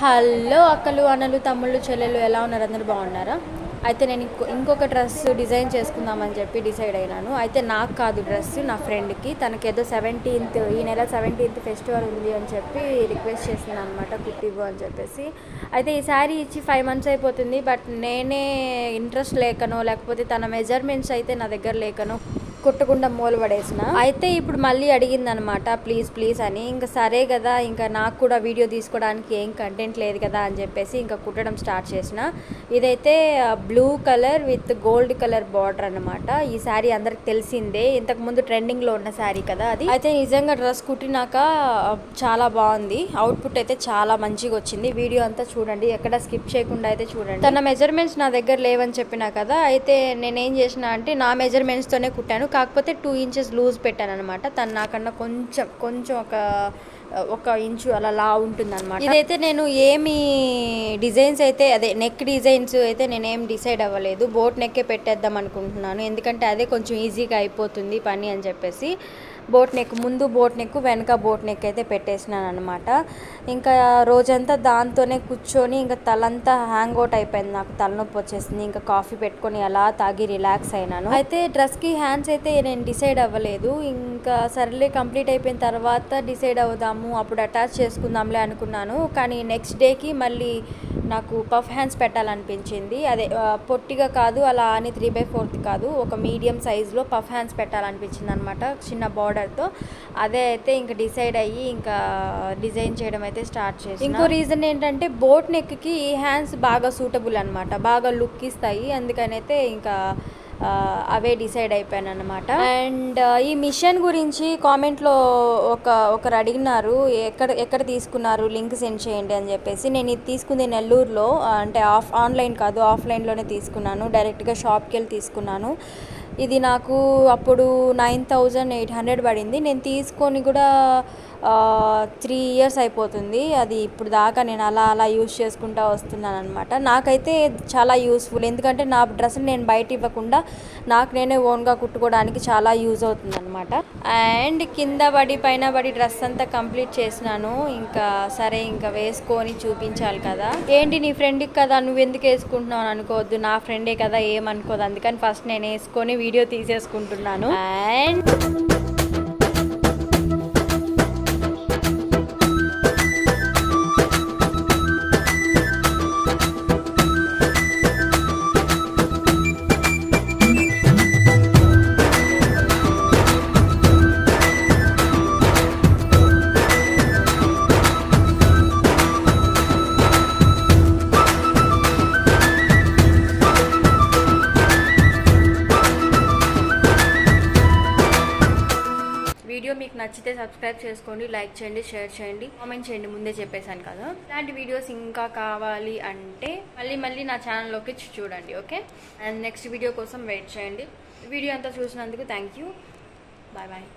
Hello అక్కలు అన్నలు తమ్ముళ్ళు చెల్లెలు ఎలా ఉన్నారు? అందరూ బాగున్నారా? అయితే నేను ఇంకొక డ్రెస్ డిజైన్ చేసుకుందామని చెప్పి డిసైడ్ అయినాను. అయితే నాకు కాదు డ్రెస్, నా ఫ్రెండ్కి. తనకేదో 17th ఈ నెల 17th ఫెస్టివల్ ఉంది అని చెప్పి రిక్వెస్ట్ చేసింది అనమాట, కుట్టివ్వు అని చెప్పేసి. అయితే ఈ శారీ ఇచ్చి 5 months అయిపోతుంది. బట్ నేనే ఇంట్రెస్ట్ లేకనో లేకపోతే తన మెజర్మెంట్స్ అయితే నా దగ్గర లేకనో కుట్టకుండా మూల పడేసిన. అయితే ఇప్పుడు మళ్ళీ అడిగింది అనమాట, ప్లీజ్ అని. ఇంకా సరే కదా, ఇంకా నాకు కూడా వీడియో తీసుకోవడానికి ఏం కంటెంట్ లేదు కదా అని చెప్పేసి ఇంకా కుట్టడం స్టార్ట్ చేసిన. ఇదైతే blue colour with gold colour border అనమాట. ఈ శారీ అందరికి తెలిసిందే, ఇంతకుముందు ట్రెండింగ్లో ఉన్న శారీ కదా అది. అయితే నిజంగా డ్రెస్ కుట్టినాక చాలా బాగుంది, అవుట్పుట్ అయితే చాలా మంచిగా వచ్చింది. వీడియో అంతా చూడండి, ఎక్కడ స్కిప్ చేయకుండా అయితే చూడండి. తన మెజర్మెంట్స్ నా దగ్గర లేవని చెప్పినా కదా, అయితే నేనేం చేసిన అంటే నా మెజర్మెంట్స్తోనే కుట్టాను. కాకపోతే 2 inches లూజ్ పెట్టాను అనమాట. తను నాకన్నా కొంచెం ఒక ఇంచు అలా లా ఉంటుంది అనమాట. ఇదైతే నేను ఏమి డిజైన్స్ అయితే అదే నెక్ డిజైన్స్ అయితే నేనేం డిసైడ్ అవ్వలేదు. బోట్ నెక్కే పెట్టేద్దాం అనుకుంటున్నాను, ఎందుకంటే అదే కొంచెం ఈజీగా అయిపోతుంది పని అని చెప్పేసి. బోట్ నెక్ ముందు బోట్ నెక్ వెనక బోట్ నెక్ అయితే పెట్టేసినాను అనమాట. ఇంకా రోజంతా దాంతోనే కూర్చొని ఇంకా తలంతా హ్యాంగ్ అవుట్ అయిపోయింది, నాకు తలనొప్పి వచ్చేసింది. ఇంకా కాఫీ పెట్టుకొని అలా తాగి రిలాక్స్ అయినాను. అయితే డ్రెస్కి హ్యాండ్స్ అయితే నేను డిసైడ్ అవ్వలేదు. ఇంకా సర్లే కంప్లీట్ అయిపోయిన తర్వాత డిసైడ్ అవుదాము, అప్పుడు అటాచ్ చేసుకుందాంలే అనుకున్నాను. కానీ నెక్స్ట్ డేకి మళ్ళీ నాకు పఫ్ హ్యాండ్స్ పెట్టాలనిపించింది. అదే పొట్టిగా కాదు, అలా అని 3/4 కాదు, ఒక మీడియం సైజులో పఫ్ హ్యాండ్స్ పెట్టాలనిపించింది అనమాట, చిన్న బార్డర్తో. అదే అయితే ఇంకా డిసైడ్ అయ్యి ఇంకా డిజైన్ చేయడం అయితే స్టార్ట్ చేసి. ఇంకో రీజన్ ఏంటంటే బోట్ నెక్కి ఈ హ్యాండ్స్ బాగా సూటబుల్ అనమాట, బాగా లుక్ ఇస్తాయి. అందుకనైతే ఇంకా అవే డిసైడ్ అయిపోయాను అనమాట. అండ్ ఈ మిషన్ గురించి కామెంట్లో ఒకరు అడిగినారు, ఎక్కడ తీసుకున్నారు, లింక్ సెండ్ చేయండి అని చెప్పేసి. నేను ఇది తీసుకుంది నెల్లూరులో, అంటే ఆన్లైన్ కాదు, ఆఫ్లైన్లోనే తీసుకున్నాను. డైరెక్ట్గా షాప్కి వెళ్ళి తీసుకున్నాను. ఇది నాకు అప్పుడు 9,800 పడింది. నేను తీసుకొని కూడా 3 years అయిపోతుంది. అది ఇప్పుడు దాకా నేను అలా యూజ్ చేసుకుంటూ వస్తున్నాను అనమాట. నాకైతే చాలా యూస్ఫుల్, ఎందుకంటే నా డ్రెస్ని నేను బయట ఇవ్వకుండా నాకు నేనే ఓన్గా కుట్టుకోవడానికి చాలా యూజ్ అవుతుంది అనమాట. అండ్ కింద పడి పైన పడి డ్రెస్ అంతా కంప్లీట్ చేసినాను. ఇంకా సరే ఇంకా వేసుకొని చూపించాలి కదా. ఏంటి నీ ఫ్రెండ్కి కదా, నువ్వు ఎందుకు వేసుకుంటున్నావు అని అనుకోవద్దు, నా ఫ్రెండే కదా, ఏమనుకోదు. అందుకని ఫస్ట్ నేను వేసుకొని వీడియో తీసేసుకుంటున్నాను. అండ్ వీడియో మీకు నచ్చితే సబ్స్క్రైబ్ చేసుకోండి, లైక్ చేయండి, షేర్ చేయండి, కామెంట్ చేయండి. ముందే చెప్పేశాను కదా. ఇలాంటి వీడియోస్ ఇంకా కావాలి అంటే మళ్ళీ నా ఛానల్లోకి చూడండి, ఓకే? అండ్ నెక్స్ట్ వీడియో కోసం వెయిట్ చేయండి. వీడియో అంతా చూసినందుకు థ్యాంక్ యూ. బాయ్.